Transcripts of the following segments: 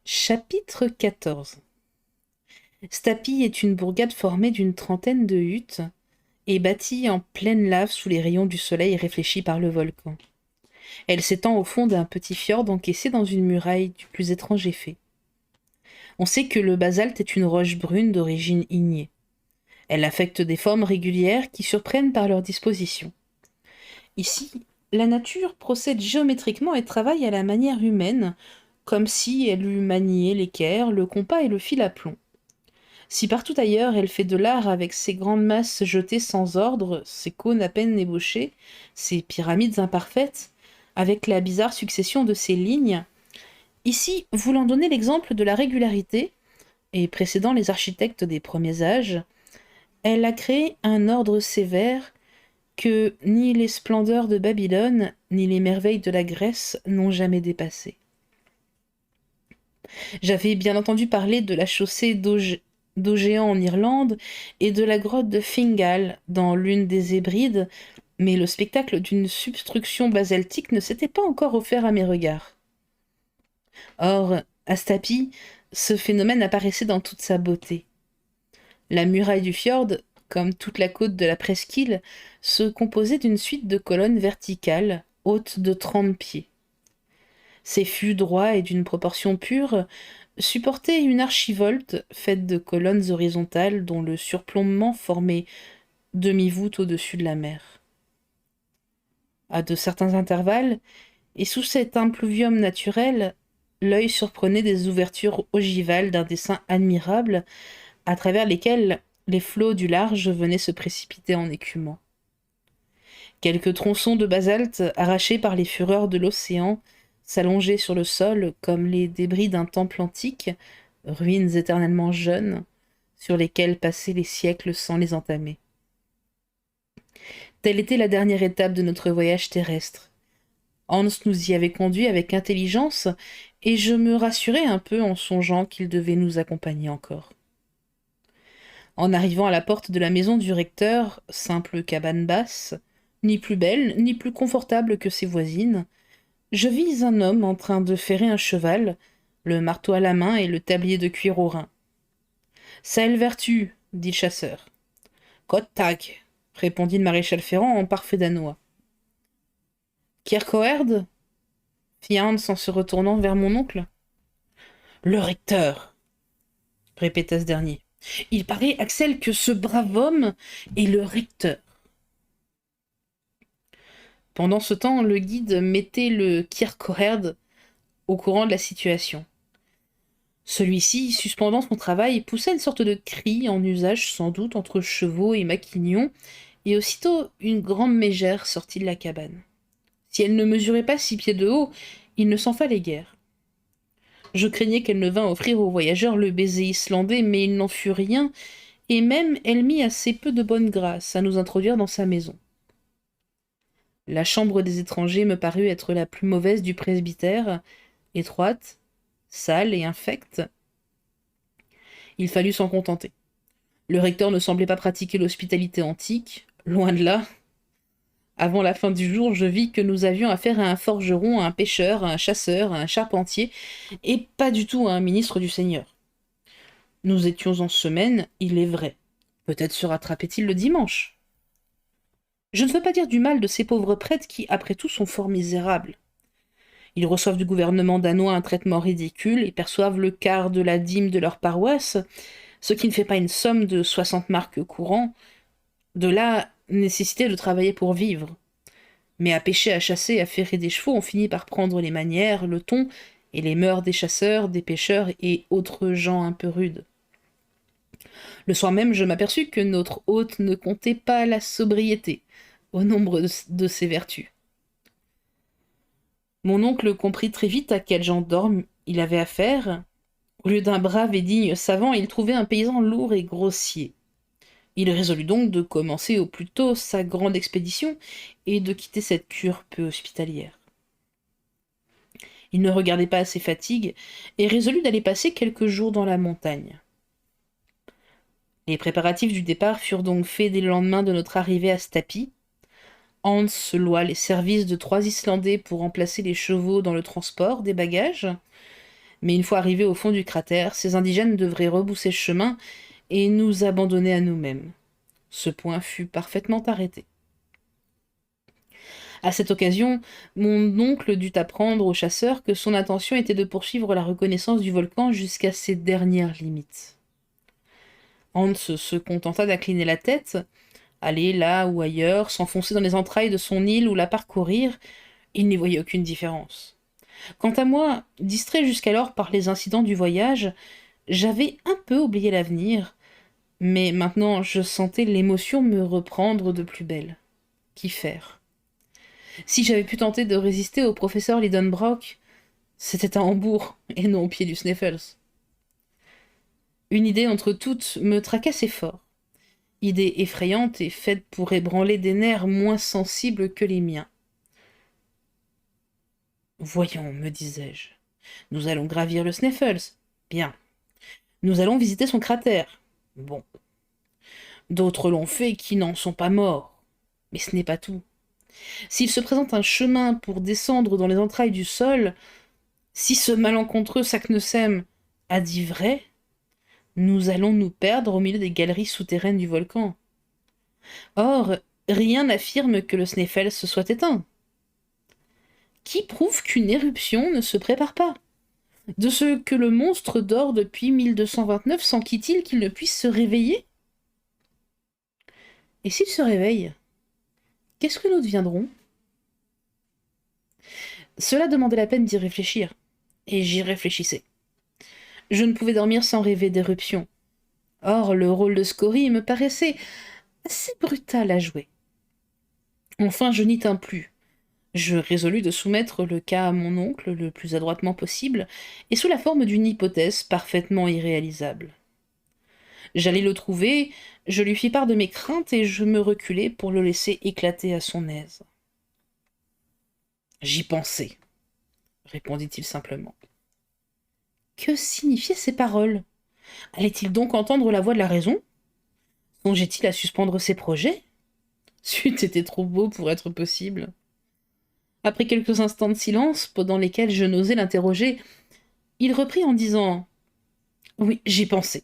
Chapitre 14. Stapi est une bourgade formée d'une trentaine de huttes et bâtie en pleine lave sous les rayons du soleil réfléchis par le volcan. Elle s'étend au fond d'un petit fjord encaissé dans une muraille du plus étrange effet. On sait que le basalte est une roche brune d'origine ignée. Elle affecte des formes régulières qui surprennent par leur disposition. Ici, la nature procède géométriquement et travaille à la manière humaine, comme si elle eût manié l'équerre, le compas et le fil à plomb. Si partout ailleurs elle fait de l'art avec ses grandes masses jetées sans ordre, ses cônes à peine ébauchés, ses pyramides imparfaites, avec la bizarre succession de ses lignes, ici, voulant donner l'exemple de la régularité, et précédant les architectes des premiers âges, elle a créé un ordre sévère que ni les splendeurs de Babylone, ni les merveilles de la Grèce n'ont jamais dépassé. J'avais bien entendu parler de la chaussée d'Augean en Irlande et de la grotte de Fingal dans l'une des Hébrides, mais le spectacle d'une substruction basaltique ne s'était pas encore offert à mes regards. Or, à Stapi, ce phénomène apparaissait dans toute sa beauté. La muraille du fjord, comme toute la côte de la presqu'île, se composait d'une suite de colonnes verticales, hautes de 30 pieds. Ces fûts droits et d'une proportion pure supportaient une archivolte faite de colonnes horizontales dont le surplombement formait demi-voûte au-dessus de la mer. À de certains intervalles, et sous cet impluvium naturel, l'œil surprenait des ouvertures ogivales d'un dessin admirable, à travers lesquelles les flots du large venaient se précipiter en écumant. Quelques tronçons de basalte arrachés par les fureurs de l'océan s'allongeaient sur le sol comme les débris d'un temple antique, ruines éternellement jeunes, sur lesquelles passaient les siècles sans les entamer. Telle était la dernière étape de notre voyage terrestre. Hans nous y avait conduits avec intelligence, et je me rassurais un peu en songeant qu'il devait nous accompagner encore. En arrivant à la porte de la maison du recteur, simple cabane basse, ni plus belle, ni plus confortable que ses voisines, je vis un homme en train de ferrer un cheval, le marteau à la main et le tablier de cuir au rein. Saelle vertu, dit le chasseur. Kottag, répondit le maréchal Ferrand en parfait danois. Kierkegaard fit Hans en se retournant vers mon oncle. Le recteur, répéta ce dernier. Il paraît, Axel, que ce brave homme est le recteur. Pendant ce temps, le guide mettait le Kierkegaard au courant de la situation. Celui-ci, suspendant son travail, poussa une sorte de cri en usage sans doute entre chevaux et maquignons, et aussitôt une grande mégère sortit de la cabane. Si elle ne mesurait pas 6 pieds de haut, il ne s'en fallait guère. Je craignais qu'elle ne vînt offrir aux voyageurs le baiser islandais, mais il n'en fut rien, et même elle mit assez peu de bonne grâce à nous introduire dans sa maison. La chambre des étrangers me parut être la plus mauvaise du presbytère, étroite, sale et infecte. Il fallut s'en contenter. Le recteur ne semblait pas pratiquer l'hospitalité antique, loin de là. Avant la fin du jour, je vis que nous avions affaire à un forgeron, à un pêcheur, à un chasseur, à un charpentier, et pas du tout à un ministre du Seigneur. Nous étions en semaine, il est vrai. Peut-être se rattrapait-il le dimanche. Je ne veux pas dire du mal de ces pauvres prêtres qui, après tout, sont fort misérables. Ils reçoivent du gouvernement danois un traitement ridicule et perçoivent le quart de la dîme de leur paroisse, ce qui ne fait pas une somme de 60 marcs courants. De là, nécessité de travailler pour vivre. Mais à pêcher, à chasser, à ferrer des chevaux, on finit par prendre les manières, le ton et les mœurs des chasseurs, des pêcheurs et autres gens un peu rudes. Le soir même, je m'aperçus que notre hôte ne comptait pas la sobriété au nombre de ses vertus. Mon oncle comprit très vite à quel gendarme il avait affaire. Au lieu d'un brave et digne savant, il trouvait un paysan lourd et grossier. Il résolut donc de commencer au plus tôt sa grande expédition et de quitter cette cure peu hospitalière. Il ne regardait pas à ses fatigues et résolut d'aller passer quelques jours dans la montagne. Les préparatifs du départ furent donc faits dès le lendemain de notre arrivée à Stapi. Hans loua les services de 3 Islandais pour remplacer les chevaux dans le transport des bagages, Mais une fois arrivés au fond du cratère, ces indigènes devraient rebousser chemin et nous abandonner à nous-mêmes. Ce point fut parfaitement arrêté. À cette occasion, mon oncle dut apprendre aux chasseurs que son intention était de poursuivre la reconnaissance du volcan jusqu'à ses dernières limites. Hans se contenta d'incliner la tête, aller là ou ailleurs, s'enfoncer dans les entrailles de son île ou la parcourir, il n'y voyait aucune différence. Quant à moi, distrait jusqu'alors par les incidents du voyage, j'avais un peu oublié l'avenir, mais maintenant je sentais l'émotion me reprendre de plus belle. Qu'y faire? Si j'avais pu tenter de résister au professeur Lidenbrock, c'était à Hambourg, et non au pied du Sneffels. Une idée entre toutes me tracassait fort. Idée effrayante et faite pour ébranler des nerfs moins sensibles que les miens. Voyons, me disais-je. Nous allons gravir le Sneffels. Bien. Nous allons visiter son cratère. Bon. D'autres l'ont fait qui n'en sont pas morts. Mais ce n'est pas tout. S'il se présente un chemin pour descendre dans les entrailles du sol, si ce malencontreux Saknussemm a dit vrai, nous allons nous perdre au milieu des galeries souterraines du volcan. Or, rien n'affirme que le Sneffels se soit éteint. Qui prouve qu'une éruption ne se prépare pas? De ce que le monstre dort depuis 1229, s'enquit-il qu'il ne puisse se réveiller? Et s'il se réveille, qu'est-ce que nous deviendrons? Cela demandait la peine d'y réfléchir, et j'y réfléchissais. Je ne pouvais dormir sans rêver d'éruption. Or, le rôle de Scorie me paraissait assez brutal à jouer. Enfin, je n'y tins plus. Je résolus de soumettre le cas à mon oncle le plus adroitement possible, et sous la forme d'une hypothèse parfaitement irréalisable. J'allais le trouver, je lui fis part de mes craintes, et je me reculai pour le laisser éclater à son aise. « J'y pensais, » répondit-il simplement. Que signifiaient ces paroles? Allait-il donc entendre la voix de la raison? Songeait-il à suspendre ses projets? C'eût été trop beau pour être possible. Après quelques instants de silence, pendant lesquels je n'osais l'interroger, il reprit en disant « Oui, j'y pensais.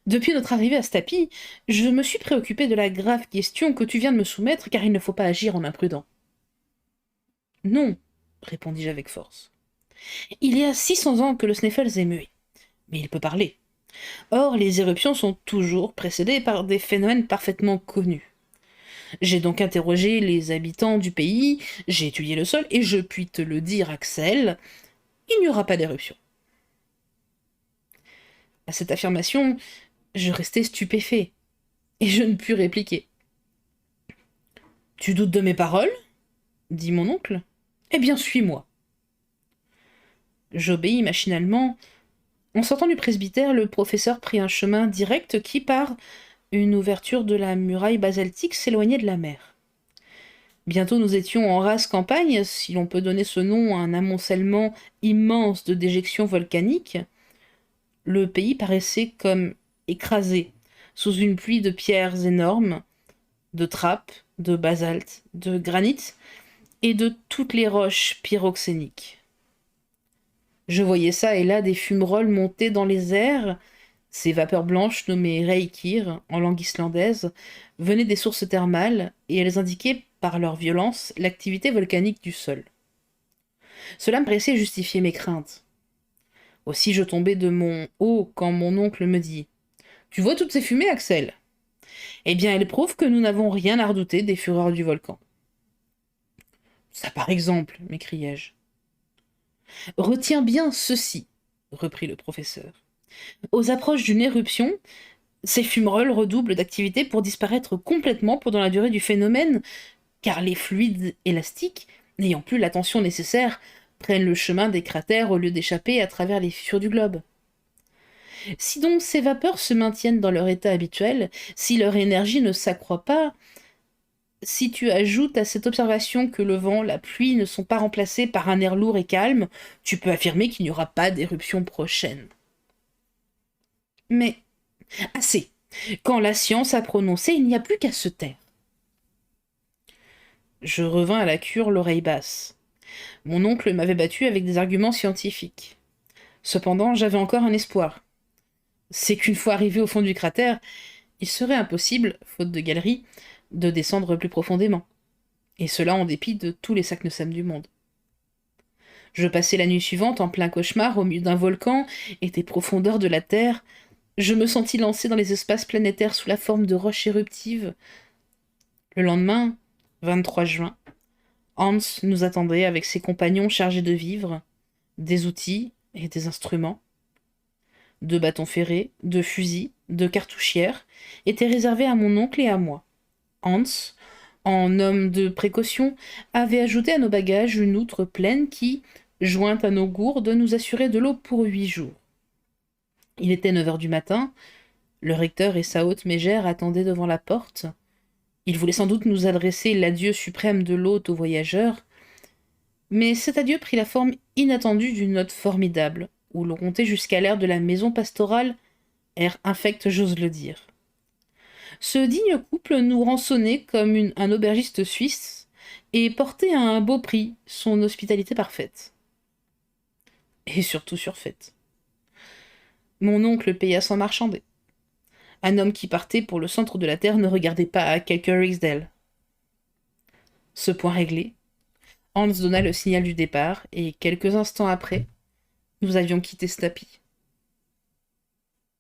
Depuis notre arrivée à Stapi, je me suis préoccupé de la grave question que tu viens de me soumettre, car il ne faut pas agir en imprudent. »« Non, » répondis-je avec force. « Il y a 600 ans que le Sneffels est muet, mais il peut parler. Or, les éruptions sont toujours précédées par des phénomènes parfaitement connus. J'ai donc interrogé les habitants du pays, j'ai étudié le sol, et je puis te le dire, Axel, il n'y aura pas d'éruption. » À cette affirmation, je restai stupéfait, et je ne pus répliquer. « Tu doutes de mes paroles ?» dit mon oncle. « Eh bien, suis-moi. » J'obéis machinalement. En sortant du presbytère, le professeur prit un chemin direct qui, par une ouverture de la muraille basaltique, s'éloignait de la mer. Bientôt nous étions en rase campagne, si l'on peut donner ce nom à un amoncellement immense de déjections volcaniques. Le pays paraissait comme écrasé sous une pluie de pierres énormes, de trappes, de basalte, de granit et de toutes les roches pyroxéniques. Je voyais ça et là des fumerolles monter dans les airs. Ces vapeurs blanches nommées reikir en langue islandaise venaient des sources thermales et elles indiquaient par leur violence l'activité volcanique du sol. Cela me paraissait justifier mes craintes. Aussi je tombai de mon haut quand mon oncle me dit « Tu vois toutes ces fumées, Axel ? Eh bien, elles prouvent que nous n'avons rien à redouter des fureurs du volcan. »« Ça par exemple, m'écriai-je. »« Retiens bien ceci, reprit le professeur. Aux approches d'une éruption, ces fumerolles redoublent d'activité pour disparaître complètement pendant la durée du phénomène, car les fluides élastiques, n'ayant plus la tension nécessaire, prennent le chemin des cratères au lieu d'échapper à travers les fissures du globe. Si donc ces vapeurs se maintiennent dans leur état habituel, si leur énergie ne s'accroît pas, si tu ajoutes à cette observation que le vent, la pluie ne sont pas remplacés par un air lourd et calme, tu peux affirmer qu'il n'y aura pas d'éruption prochaine. Mais assez. Quand la science a prononcé, il n'y a plus qu'à se taire. Je revins à la cure l'oreille basse. Mon oncle m'avait battu avec des arguments scientifiques. Cependant, j'avais encore un espoir. C'est qu'une fois arrivé au fond du cratère, il serait impossible, faute de galerie, de descendre plus profondément. Et cela en dépit de tous les Saknussemm du monde. Je passai la nuit suivante en plein cauchemar au milieu d'un volcan et des profondeurs de la Terre. Je me sentis lancé dans les espaces planétaires sous la forme de roches éruptives. Le lendemain, 23 juin, Hans nous attendait avec ses compagnons chargés de vivres, des outils et des instruments. 2 bâtons ferrés, 2 fusils, 2 cartouchières étaient réservés à mon oncle et à moi. Hans, en homme de précaution, avait ajouté à nos bagages une outre pleine qui, jointe à nos gourdes, nous assurait de l'eau pour 8 jours. Il était 9 heures du matin, le recteur et sa haute mégère attendaient devant la porte. Il voulait sans doute nous adresser l'adieu suprême de l'hôte aux voyageurs, mais cet adieu prit la forme inattendue d'une note formidable, où l'on comptait jusqu'à l'air de la maison pastorale, air infect j'ose le dire. Ce digne couple nous rançonnait comme un aubergiste suisse et portait à un beau prix son hospitalité parfaite. Et surtout surfaite. Mon oncle paya sans marchander. Un homme qui partait pour le centre de la terre ne regardait pas à quelques Rixdale. Ce point réglé, Hans donna le signal du départ, et quelques instants après, nous avions quitté Stapi.